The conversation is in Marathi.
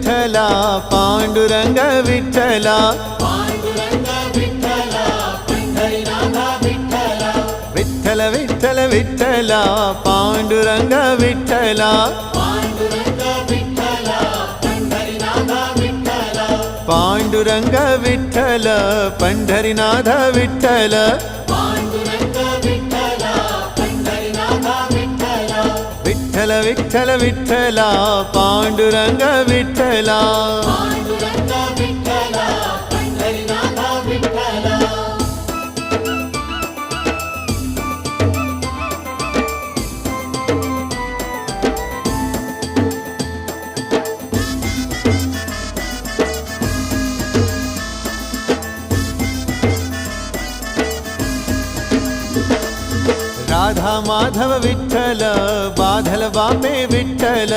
विठ्ठला पांडुरंग विठ्ठला विठ्ठल विठ्ठल विठ्ठला पांडुरंग विठ्ठला पांडुरंग विठ्ठल पंढरीनाथ विठ्ठल विठ्ठल विठ्ठल विठ्ठला पांडुरंग विठ्ठला राधा माधव विठ्ठल बाधल बापे विठ्ठल